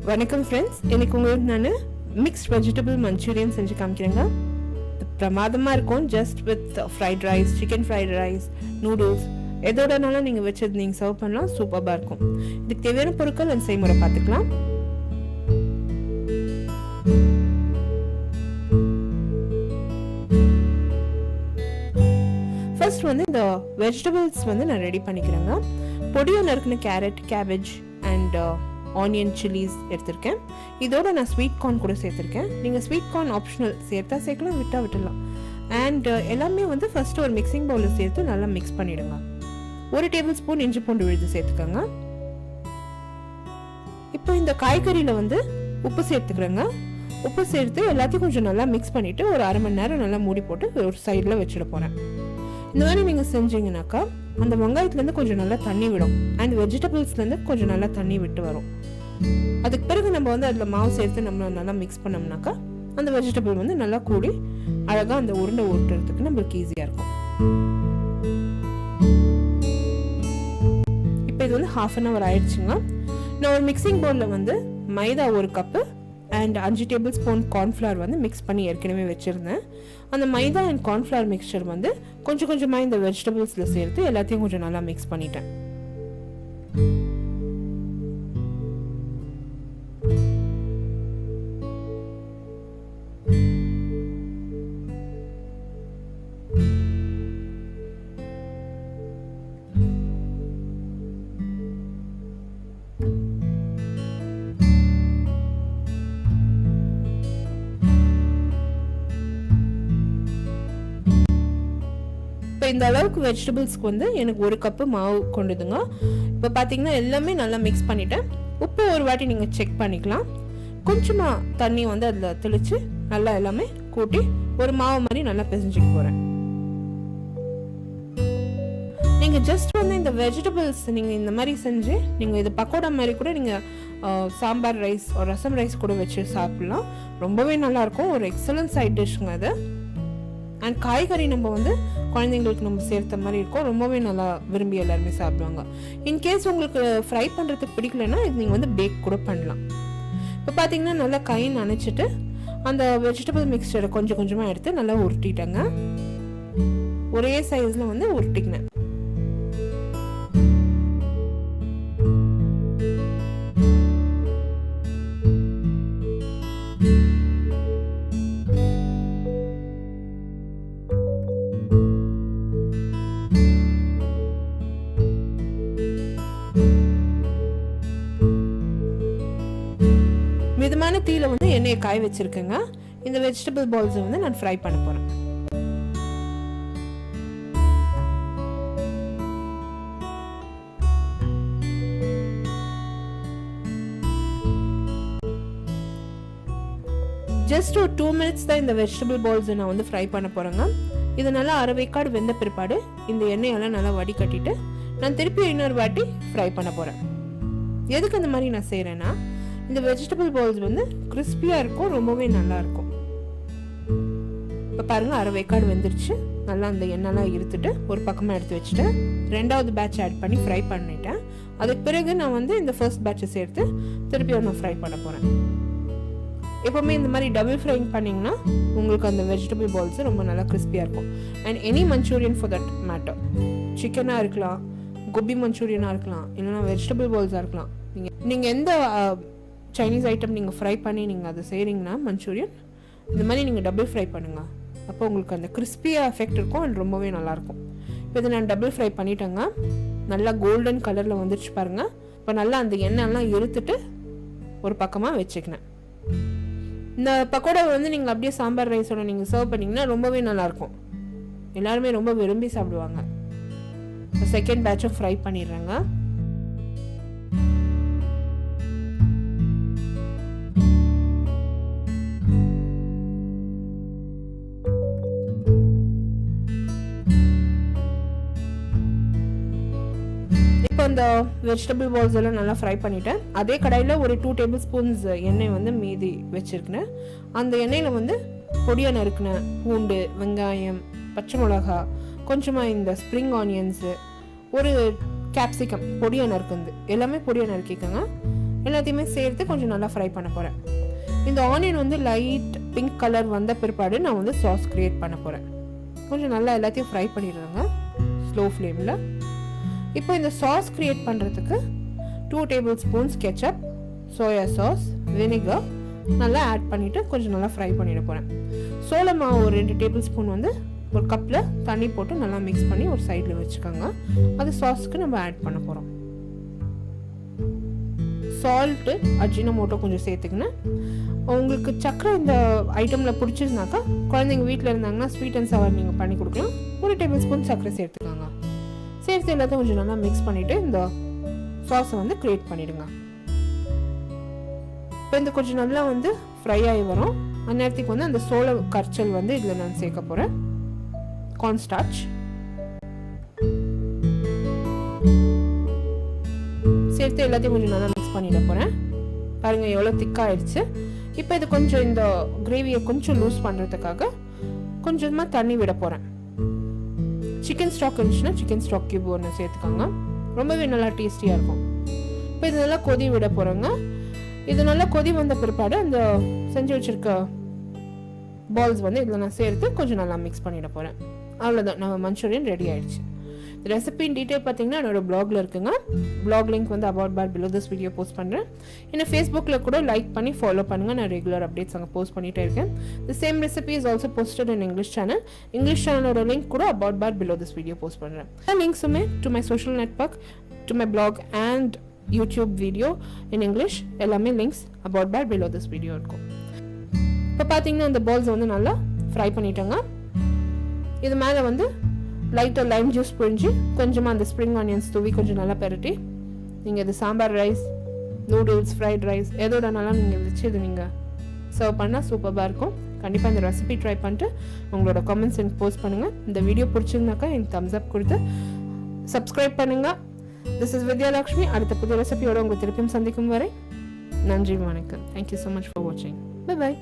வணக்கம் ஃப்ரெண்ட்ஸ், இன்னைக்கு உங்களுக்கு நான் மிக்ஸ்ட் வெஜிடபிள் மஞ்சூரியன் செஞ்சு காமிக்கிறேங்க. பிரமாதமாக இருக்கும். Just with fried rice, chicken fried rice, noodles எதோடனாலும் நீங்கள் வச்சது நீங்கள் சர்வ் பண்ணலாம். சூப்பராக இருக்கும். இதுக்கு தேவையான பொருட்கள் அந்த செய்முறை பார்த்துக்கலாம். ஃபர்ஸ்ட் வந்து இந்த வெஜிடபிள்ஸ் வந்து நான் ரெடி பண்ணிக்கிறேங்க. பொடியாக நறுக்குன carrot, cabbage and onion, chillies எடுத்திருக்கேன். இதோட நான் ஸ்வீட் கார்ன் கூட சேர்த்துருக்கேன். நீங்கள் ஸ்வீட் கார்ன் ஆப்ஷனல் சேர்த்தா சேர்க்கலாம், விட்டுடலாம். அண்ட் எல்லாமே வந்து ஃபர்ஸ்ட் ஒரு மிக்சிங் பவுலில் சேர்த்து நல்லா மிக்ஸ் பண்ணிவிடுங்க. 1 டேபிள் ஸ்பூன் இஞ்சி பூண்டு விழுது சேர்த்துக்கோங்க. இப்போ இந்த காய்கறியில் வந்து உப்பு சேர்த்துக்கிறேங்க. உப்பு சேர்த்து எல்லாத்தையும் கொஞ்சம் நல்லா மிக்ஸ் பண்ணிவிட்டு ஒரு 1/2 மணி நேரம் நல்லா மூடி போட்டு ஒரு சைடில் வச்சுட போகிறேன். இந்த மாதிரி நீங்கள் செஞ்சீங்கன்னாக்கா அந்த வெங்காயத்துலேருந்து கொஞ்சம் நல்லா தண்ணி விடும் அண்ட் வெஜிடபிள்ஸ்லேருந்து கொஞ்சம் நல்லா தண்ணி விட்டு வரும். அதுக்கு பிறகு நம்ம வந்து அதில் மாவு சேர்த்து நம்ம நல்லா மிக்ஸ் பண்ணோம்னாக்கா அந்த வெஜிடபிள் வந்து நல்லா கூடி அழகாக அந்த உருண்டை ஓட்டுறதுக்கு நம்மளுக்கு ஈஸியாக இருக்கும். இப்போ இது வந்து 1/2 hour ஆயிடுச்சுங்க. நான் ஒரு மிக்சிங் பவுலில் வந்து மைதா 1 cup and 5 table spoon cornflour வந்து மிக்ஸ் பண்ணி ஏற்கனவே வச்சுருந்தேன். அந்த மைதா அண்ட் கார்ன்ஃப்ளவர் மிக்சர் வந்து கொஞ்சம் கொஞ்சமாக இந்த வெஜிடபிள்ஸில் சேர்த்து எல்லாத்தையும் கொஞ்சம் நல்லா மிக்ஸ் பண்ணிட்டேன். இந்த அளவுக்கு வெஜிடபிள்ஸ்க்கு வந்து எனக்கு 1 கப்பு மாவு கொண்டுதுங்க. இப்போ பார்த்தீங்கன்னா எல்லாமே நல்லா மிக்ஸ் பண்ணிட்டேன். உப்பு ஒரு வாட்டி நீங்கள் செக் பண்ணிக்கலாம். கொஞ்சமாக தண்ணி வந்து அதில் தெளித்து நல்லா எல்லாமே கூட்டி ஒரு மாவு மாதிரி நல்லா பிசைஞ்சிட்டு போகிறேன். நீங்கள் ஜஸ்ட் வந்து இந்த வெஜிடபிள்ஸ் நீங்கள் இந்த மாதிரி செஞ்சு நீங்கள் இது பக்கோடா மாதிரி கூட நீங்கள் சாம்பார் ரைஸ் ஒரு ரசம் ரைஸ் கூட வச்சு சாப்பிட்லாம். ரொம்பவே நல்லாயிருக்கும். ஒரு எக்ஸலன்ட் சைட் டிஷ்ங்க அது. அண்ட் காய்கறி நம்ம வந்து குழந்தைங்களுக்கு நம்ம சேர்த்த மாதிரி இருக்கும். ரொம்பவே நல்லா விரும்பி எல்லாருமே சாப்பிடுவாங்க. இன்கேஸ் உங்களுக்கு ஃப்ரை பண்ணுறதுக்கு பிடிக்கலன்னா இது நீங்கள் வந்து பேக் கூட பண்ணலாம். இப்போ பார்த்தீங்கன்னா நல்லா கை நனைச்சிட்டு அந்த வெஜிடபிள் மிக்சரை கொஞ்சம் கொஞ்சமாக எடுத்து நல்லா உருட்டிட்டேங்க. ஒரே சைஸில் வந்து உருட்டிக்கினேன். மிதமான தீயில வந்து எண்ணெயை காய வச்சிருக்கேங்க. இந்த வெஜிடபிள் பால்ஸ் வந்து நான் ஃப்ரை பண்ண போறேன். ஜஸ்ட் ஒரு 2 minutes தான் இந்த வெஜிடபிள் பால்ஸ் நான் வந்து ஃப்ரை பண்ண போறேங்க. இது நல்லா அரைவேக்காடு வெந்த பிற்பாடு இந்த எண்ணெயெல்லாம் நல்லா வடிகட்டிட்டு நான் திருப்பி இன்னொரு வாட்டி ஃப்ரை பண்ண போறேன். எதுக்கு இந்த மாதிரி நான் செய்யறேன்னா இந்த வெஜிடபிள் பால்ஸ் வந்து கிறிஸ்பியாக இருக்கும், ரொம்பவே நல்லா இருக்கும். இப்போ பாருங்கள், அரைவேக்காடு வெந்துருச்சு. நல்லா அந்த எண்ணெய்லாம் இருத்துட்டு ஒரு பக்கமாக எடுத்து வச்சுட்டு 2வது பேட்ச் ஆட் பண்ணி ஃப்ரை பண்ணிட்டேன். அதுக்கு பிறகு நான் வந்து இந்த ஃபர்ஸ்ட் பேட்சை சேர்த்து திருப்பி நான் ஃப்ரை பண்ண போகிறேன். எப்போவுமே இந்த மாதிரி டபுள் ஃப்ரைங் பண்ணிங்கன்னா உங்களுக்கு அந்த வெஜிடபிள் பால்ஸ் ரொம்ப நல்லா கிறிஸ்பியாக இருக்கும். And any Manchurian for that matter, சிக்கனாக இருக்கலாம், கோபி மஞ்சூரியனாக இருக்கலாம், இல்லைனா வெஜிடபிள் பால்ஸாக இருக்கலாம். நீங்கள் எந்த சைனீஸ் ஐட்டம் நீங்கள் ஃப்ரை பண்ணி நீங்கள் அதை செய்கிறீங்கன்னா மஞ்சூரியன் இந்த மாதிரி நீங்கள் டபுள் ஃப்ரை பண்ணுங்கள். அப்போ உங்களுக்கு அந்த கிறிஸ்பியாக எஃபெக்ட் இருக்கும் அண்ட் ரொம்பவே நல்லாயிருக்கும். இப்போ இதை நான் டபுள் ஃப்ரை பண்ணிட்டேங்க. நல்லா கோல்டன் கலரில் வந்துடுச்சு பாருங்கள். இப்போ நல்லா அந்த எண்ணெய்லாம் இருத்துட்டு ஒரு பக்கமாக வச்சுக்கினேன். இந்த பக்கோடா வந்து நீங்கள் அப்படியே சாம்பார் ரைஸோட நீங்கள் சர்வ் பண்ணிங்கன்னா ரொம்பவே நல்லாயிருக்கும். எல்லாருமே ரொம்ப விரும்பி சாப்பிடுவாங்க. இப்போ செகண்ட் பேட்சும் ஃப்ரை பண்ணிடுறேங்க. இந்த வெஜிடபிள் பால்ஸ் எல்லாம் நல்லா ஃப்ரை பண்ணிட்டேன். அதே கடாயில் ஒரு 2 டேபிள் ஸ்பூன்ஸ் எண்ணெய் வந்து மீதி வச்சிருக்கேன். அந்த எண்ணெயில் வந்து பொடியாக நறுக்கின பூண்டு, வெங்காயம், பச்சை மிளகா, கொஞ்சமாக இந்த ஸ்ப்ரிங் ஆனியன்ஸு, ஒரு கேப்சிகம் பொடியாக நறுக்குது, எல்லாமே பொடியாக நறுக்கிக்கோங்க. எல்லாத்தையுமே சேர்த்து கொஞ்சம் நல்லா ஃப்ரை பண்ண போகிறேன். இந்த ஆனியன் வந்து லைட் பிங்க் கலர் வந்த பிற்பாடு நான் வந்து சாஸ் க்ரியேட் பண்ண போகிறேன். கொஞ்சம் நல்லா எல்லாத்தையும் ஃப்ரை பண்ணிடுறேங்க ஸ்லோ ஃப்ளேமில். இப்போ இந்த சாஸ் க்ரியேட் பண்ணுறதுக்கு 2 table spoons ketchup, soya sauce, vinegar நல்லா ஆட் பண்ணிவிட்டு கொஞ்சம் நல்லா ஃப்ரை பண்ணிட போகிறேன். சோள மாவு ஒரு 2 டேபிள் ஸ்பூன் வந்து ஒரு கப்பில் தண்ணி போட்டு நல்லா மிக்ஸ் பண்ணி ஒரு சைடில் வச்சுக்கோங்க. அது சாஸ்க்கு நம்ம ஆட் பண்ண போகிறோம். சால்ட்டு, அஜினமோட்டோ கொஞ்சம் சேர்த்துக்கினேன். உங்களுக்கு சக்கரை இந்த ஐட்டமில் பிடிச்சிருந்தாக்கா குழந்தைங்க வீட்டில் இருந்தாங்கன்னா ஸ்வீட் அண்ட் சவர் நீங்கள் பண்ணி கொடுக்கலாம். 1 டேபிள் ஸ்பூன் சக்கரை சேர்த்துக்கோங்க. சேர்த்து எல்லாத்தையும் கொஞ்சம் நல்லா மிக்ஸ் பண்ணிவிட்டு இந்த சாஸை வந்து க்ரியேட் பண்ணிவிடுங்க. இப்போ இந்த கொஞ்சம் நல்லா வந்து ஃப்ரை ஆகி வரும். அந்த நேரத்துக்கு வந்து அந்த சோள கரைச்சல் வந்து இதில் நான் சேர்க்க போகிறேன். கார்ன்ஸ்டார்ச் சேர்த்து எல்லாத்தையும் கொஞ்சம் நல்லா மிக்ஸ் பண்ணிட போகிறேன். பாருங்கள் எவ்வளோ திக்காகிடுச்சு. இப்போ இது கொஞ்சம் இந்த கிரேவியை கொஞ்சம் லூஸ் பண்ணுறதுக்காக கொஞ்சமாக தண்ணி விட போகிறேன். சிக்கன் ஸ்டாக் இருந்துச்சுன்னா சிக்கன் ஸ்டாக் கியூப் ஒன்று சேர்த்துக்கோங்க. ரொம்பவே நல்லா டேஸ்டியாக இருக்கும். இப்போ இது நல்லா கொதி விட போகிறோங்க. இது நல்லா கொதி வந்த பிற்பாடு அந்த செஞ்சு வச்சுருக்க பால்ஸ் வந்து இதில் நான் சேர்த்து கொஞ்சம் நல்லா மிக்ஸ் பண்ணிட போகிறேன். அவ்வளோதான், நம்ம மஞ்சூரியன் ரெடி ஆகிடுச்சு. இந்த ரெசிபின் டீட்டெயில் பார்த்தீங்கன்னா என்னோட பிளாகில் இருக்குங்க. பிளாக் லிங்க் வந்து about bar below this video post பண்ணுறேன். என்ன ஃபேஸ்புக்கில் கூட லைக் பண்ணி ஃபாலோ பண்ணுங்கள். நான் ரெகுலர் அப்டேட்ஸ் அங்கே போஸ்ட் பண்ணிகிட்டே இருக்கேன். The same recipe is also posted in English channel. English சேனலோட லிங்க் கூட about bar below this video post பண்ணுறேன். லிங்க்ஸுமே to my social network, to my blog and YouTube video in English எல்லாமே links about bar below this video இருக்கும். இப்போ பார்த்தீங்கன்னா அந்த balls வந்து நல்லா ஃப்ரை பண்ணிட்டோங்க. இது மேலே வந்து லைட்டாக லைம் ஜூஸ் புழிஞ்சு கொஞ்சமாக அந்த ஸ்ப்ரிங் ஆனியன்ஸ் தூவி கொஞ்சம் நல்லா பெரட்டி நீங்கள் இது sambar rice, noodles, fried rice எதோடனாலும் நீங்கள் வச்சு இது நீங்கள் சர்வ் பண்ணால் சூப்பராக இருக்கும். கண்டிப்பாக இந்த ரெசிபி ட்ரை பண்ணிட்டு உங்களோட கமெண்ட்ஸ் எனக்கு போஸ்ட் பண்ணுங்கள். இந்த வீடியோ பிடிச்சிருந்தாக்கா எனக்கு தம்ஸ் அப் கொடுத்து சப்ஸ்கிரைப் பண்ணுங்கள். This is Vidyalakshmi. அடுத்த புதிய ரெசிபியோட உங்களை திருப்பியும் சந்திக்கும் வரை நன்றி, வணக்கம். தேங்க்யூ ஸோ மச் ஃபார் வாட்சிங். Bye by.